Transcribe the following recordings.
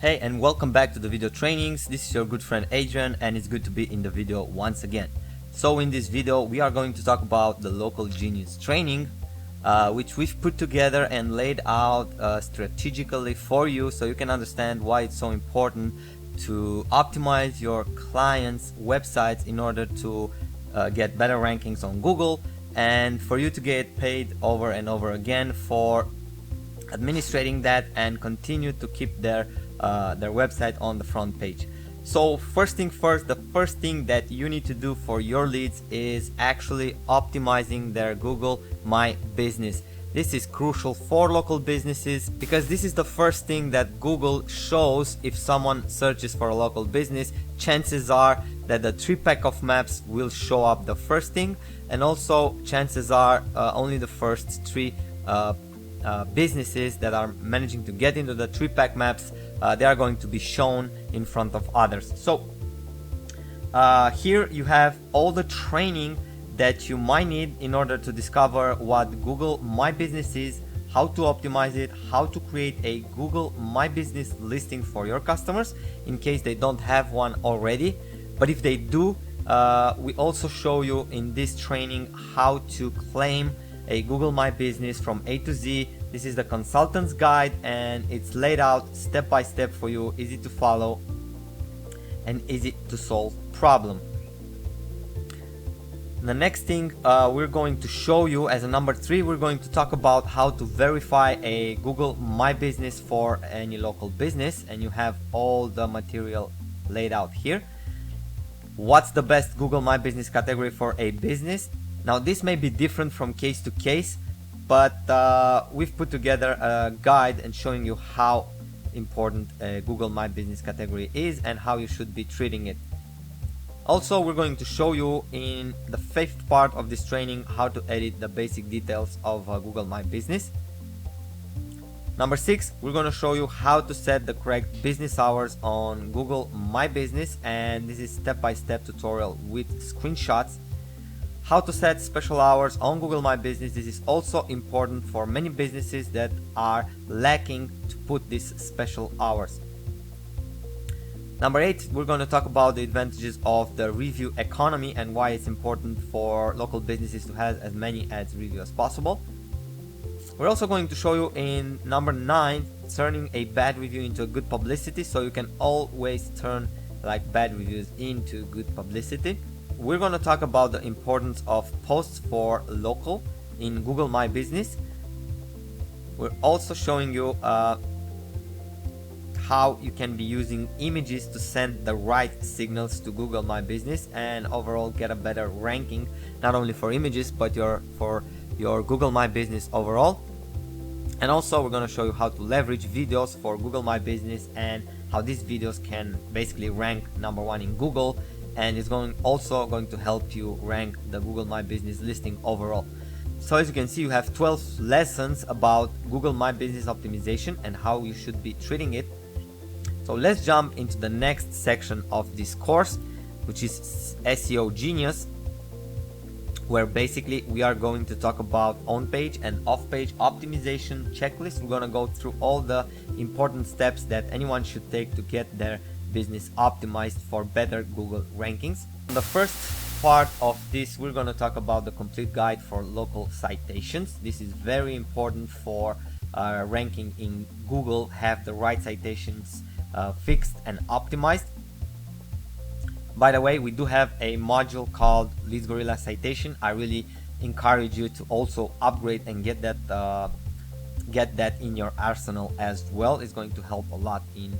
Hey, and welcome back to the video trainings. This is your good friend Adrian, and it's good to be in the video once again. So in this video we are going to talk about the local genius training, which we've put together and laid out strategically for you, so you can understand why it's so important to optimize your clients' websites in order to get better rankings on Google, and for you to get paid over and over again for administrating that and continue to keep their website on the front page. So first thing first, the first thing that you need to do for your leads is actually optimizing their Google My Business. This is crucial for local businesses because this is the first thing that Google shows if someone searches for a local business. Chances are that the 3-pack of maps will show up the first thing, and also chances are only the first 3 businesses that are managing to get into the 3-pack maps, they are going to be shown in front of others. So here you have all the training that you might need in order to discover what Google My Business is, how to optimize it, how to create a Google My Business listing for your customers in case they don't have one already. But if they do, we also show you in this training how to claim a Google My Business from A to Z. This is the consultant's guide, and it's laid out step by step for you, easy to follow and easy to solve problem. The next thing we're going to show you as a number 3, we're going to talk about how to verify a Google My Business for any local business, and you have all the material laid out here. What's the best Google My Business category for a business? Now this may be different from case to case, but we've put together a guide and showing you how important a Google My Business category is and how you should be treating it. Also, we're going to show you in the 5th part of this training how to edit the basic details of Google My Business. Number 6, we're going to show you how to set the correct business hours on Google My Business, and this is step-by-step tutorial with screenshots. How to set special hours on Google My Business. This is also important for many businesses that are lacking to put these special hours. Number 8, we're going to talk about the advantages of the review economy and why it's important for local businesses to have as many ads review as possible. We're also going to show you in number 9 turning a bad review into a good publicity, so you can always turn like bad reviews into good publicity. We're going to talk about the importance of posts for local in Google My Business. We're also showing you how you can be using images to send the right signals to Google My Business and overall get a better ranking, not only for images but for your Google My Business overall. And also we're going to show you how to leverage videos for Google My Business and how these videos can basically rank number 1 in Google, and it's also going to help you rank the Google My Business listing overall. So as you can see, you have 12 lessons about Google My Business optimization and how you should be treating it. So let's jump into the next section of this course, which is SEO Genius, where basically we are going to talk about on-page and off-page optimization checklist. We're going to go through all the important steps that anyone should take to get their business optimized for better Google rankings. In the first part of this, we're going to talk about the complete guide for local citations. This is very important for ranking in Google, have the right citations fixed and optimized. By the way, we do have a module called Leads Gorilla Citation. I really encourage you to also upgrade and get that in your arsenal as well. It's going to help a lot in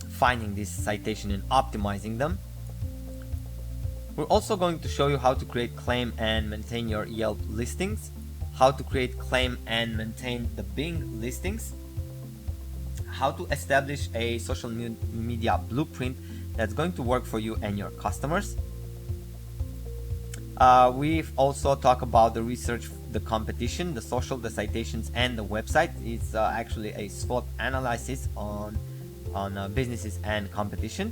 finding this citation and optimizing them. We're also going to show you how to create, claim and maintain your Yelp listings, how to create, claim and maintain the Bing listings, how to establish a social media blueprint that's going to work for you and your customers. We've also talked about the research, the competition, the social, the citations and the website. It's actually a SWOT analysis on businesses and competition.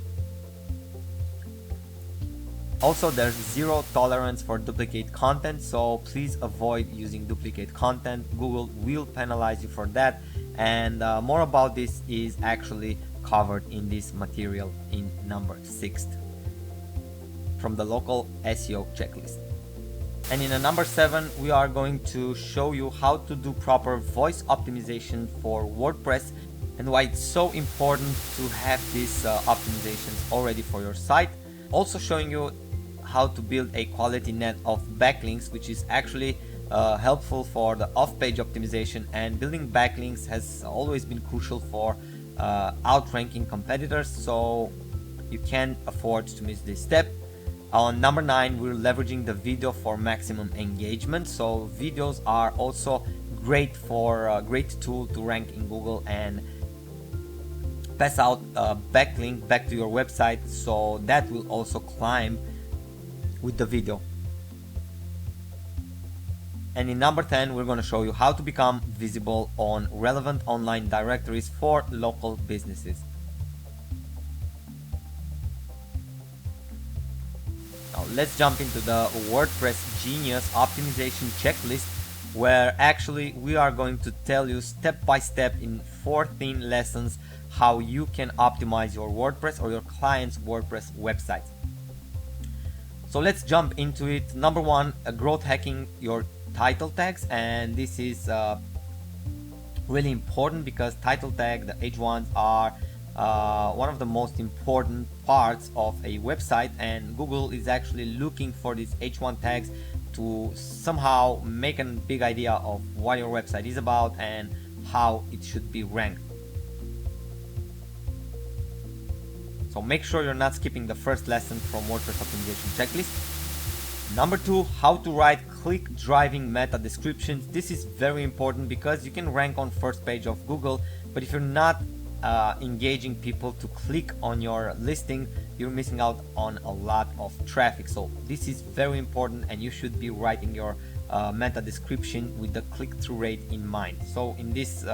Also, there's 0 tolerance for duplicate content, so please avoid using duplicate content. Google will penalize you for that, and more about this is actually covered in this material in number 6 from the local SEO checklist. And in number 7 we are going to show you how to do proper voice optimization for WordPress and why it's so important to have these optimizations already for your site. Also showing you how to build a quality net of backlinks, which is actually helpful for the off-page optimization, and building backlinks has always been crucial for outranking competitors, so you can't afford to miss this step. On number 9 we're leveraging the video for maximum engagement, so videos are also great for a great tool to rank in Google and pass out a backlink back to your website, so that will also climb with the video. And in number 10 we're going to show you how to become visible on relevant online directories for local businesses. Now let's jump into the WordPress Genius optimization checklist, where actually we are going to tell you step by step in 14 lessons how you can optimize your WordPress or your client's WordPress website. So let's jump into it. Number 1, growth hacking your title tags, and this is really important because title tag, the H1s, are one of the most important parts of a website, and Google is actually looking for these H1 tags to somehow make a big idea of what your website is about and how it should be ranked. So make sure you're not skipping the first lesson from WordPress optimization checklist. Number 2, how to write click driving meta descriptions. This is very important because you can rank on first page of Google, but if you're not engaging people to click on your listing, you're missing out on a lot of traffic. So this is very important, and you should be writing your meta description with the click-through rate in mind. So in this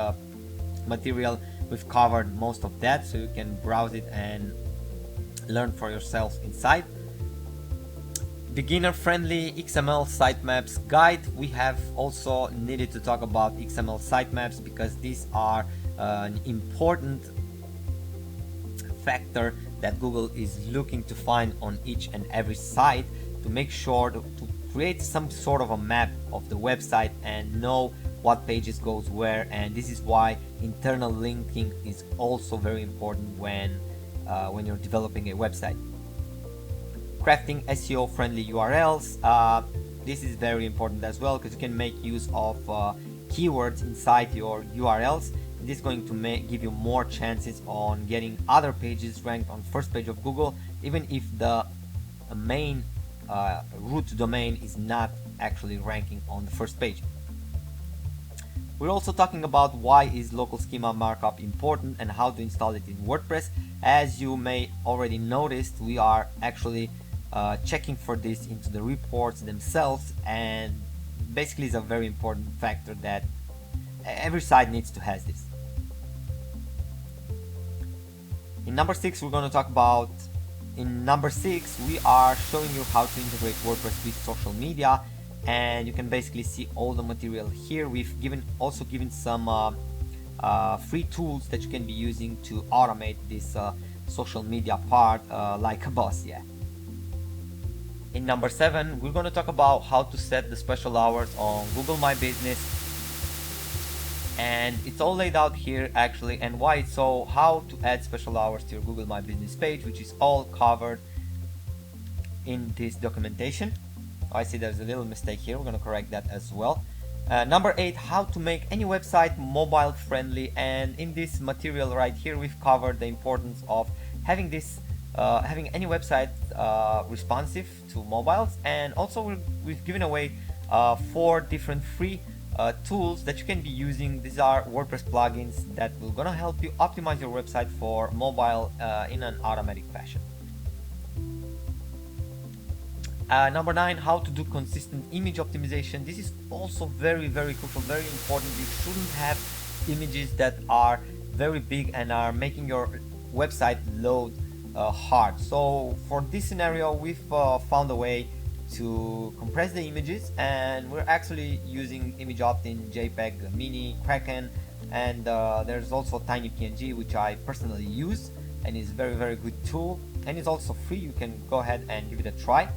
material we've covered most of that, so you can browse it and learn for yourself inside. Beginner friendly XML sitemaps guide. We have also needed to talk about XML sitemaps because these are an important factor that Google is looking to find on each and every site to make sure to create some sort of a map of the website and know what pages goes where. And this is why internal linking is also very important when you're developing a website. Crafting SEO friendly URLs. This is very important as well because you can make use of keywords inside your URLs. This is going to give you more chances on getting other pages ranked on first page of Google, even if the main root domain is not actually ranking on the first page. We're also talking about why is local schema markup important and how to install it in WordPress. As you may already noticed, we are actually checking for this into the reports themselves, and basically is a very important factor that every site needs to have this. In number 6 we're going to talk about, in number 6 we are showing you how to integrate WordPress with social media, and you can basically see all the material here. We've also given some free tools that you can be using to automate this social media part like a boss. In number 7 we're going to talk about how to set the special hours on Google My Business, and it's all laid out here actually, and why. So how to add special hours to your Google My Business page, which is all covered in this documentation. I see there's a little mistake here, we're going to correct that as well. Number 8, how to make any website mobile friendly, and in this material right here we've covered the importance of having this having any website responsive to mobiles, and also we've given away 4 different free tools that you can be using. These are WordPress plugins that will gonna help you optimize your website for mobile in an automatic fashion. Number 9, how to do consistent image optimization. This is also very crucial, very important. You shouldn't have images that are very big and are making your website load hard. So for this scenario we've found a way to compress the images, and we're actually using image opt in JPEG, Mini, Kraken, and there's also tiny PNG, which I personally use and is very good tool, and it's also free. You can go ahead and give it a try.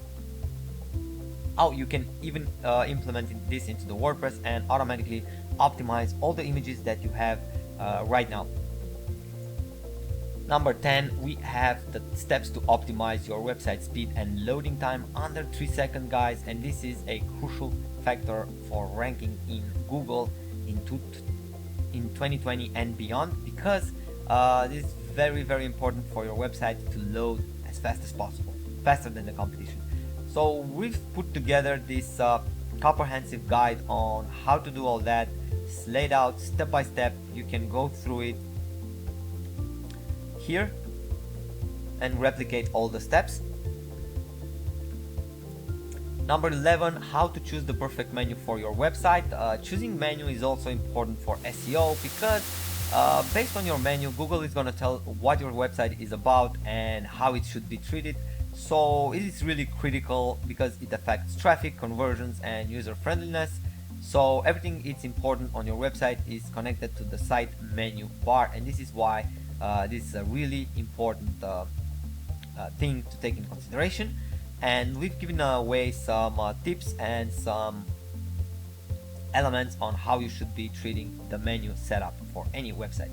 You can even implement this into the WordPress and automatically optimize all the images that you have right now. Number 10, we have the steps to optimize your website speed and loading time under 3 seconds, guys, and this is a crucial factor for ranking in Google in 2020 and beyond, because this is very important for your website to load as fast as possible, faster than the competition. So we've put together this comprehensive guide on how to do all that. It's laid out step by step. You can go through it here and replicate all the steps. Number 11, how to choose the perfect menu for your website. Choosing menu is also important for SEO, because based on your menu, Google is going to tell what your website is about and how it should be treated. So it is really critical because it affects traffic, conversions, and user friendliness. So everything it's important on your website is connected to the site menu bar, and this is why this is a really important thing to take in consideration. And we've given away some tips and some elements on how you should be treating the menu setup for any website.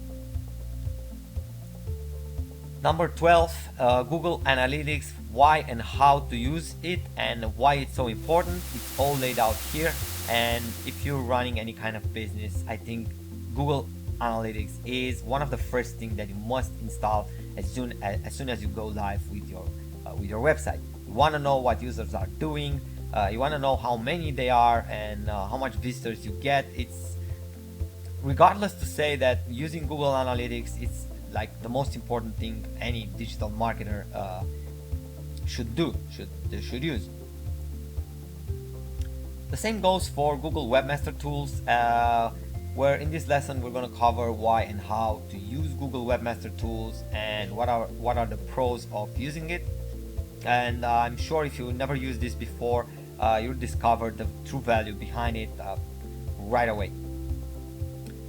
Number 12, Google Analytics, why and how to use it and why it's so important. It's all laid out here, and if you're running any kind of business, I think Google Analytics is one of the first things that you must install as soon as you go live with your website. You want to know what users are doing, you want to know how many they are and how much visitors you get. It's regardless to say that using Google Analytics, it's like the most important thing any digital marketer should use. The same goes for Google Webmaster Tools, where in this lesson we're going to cover why and how to use Google Webmaster Tools and what are the pros of using it. And I'm sure if you never used this before, you'll discover the true value behind it right away.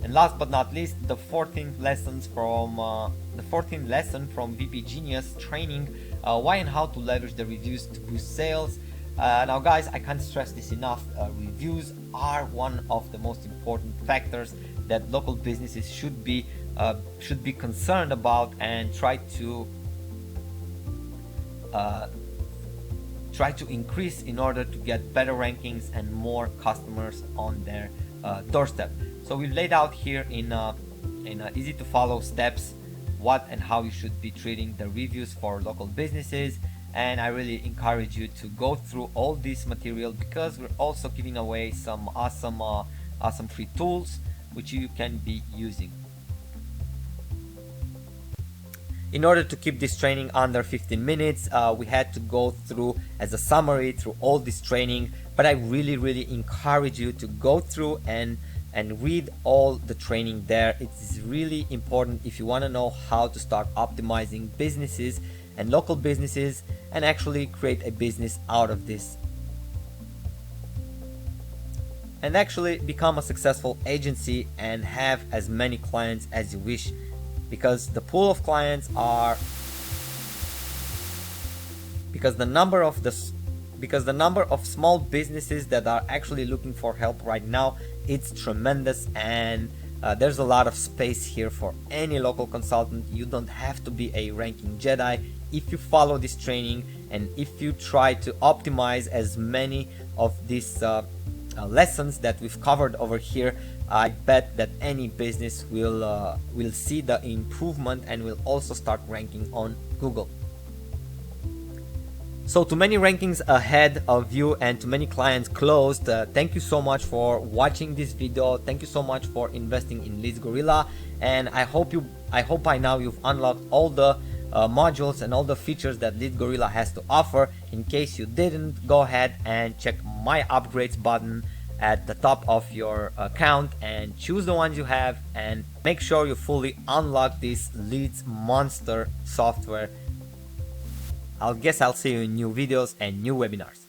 And last but not least, the 14th lesson from VP Genius training, why and how to leverage the reviews to boost sales. Now guys, I can't stress this enough. Reviews are one of the most important factors that local businesses should be concerned about and try to increase in order to get better rankings and more customers on their doorstep. So we've laid out here in easy to follow steps what and how you should be treating the reviews for local businesses, and I really encourage you to go through all this material, because we're also giving away some awesome free tools which you can be using. In order to keep this training under 15 minutes, we had to go through as a summary through all this training, but I really encourage you to go through and read all the training there. It is really important if you want to know how to start optimizing businesses and local businesses and actually create a business out of this, and actually become a successful agency and have as many clients as you wish, because the pool of clients are because the number of small businesses that are actually looking for help right now, it's tremendous, and there's a lot of space here for any local consultant. You don't have to be a ranking Jedi if you follow this training, and if you try to optimize as many of these lessons that we've covered over here. I bet that any business will see the improvement and will also start ranking on Google. So to many rankings ahead of you and to many clients closed, thank you so much for watching this video. Thank you so much for investing in Leads Gorilla, and I hope by now you've unlocked all the modules and all the features that Leads Gorilla has to offer. In case you didn't, go ahead and check my upgrades button at the top of your account and choose the ones you have, and make sure you fully unlock this Leads monster software. I'll see you in new videos and new webinars.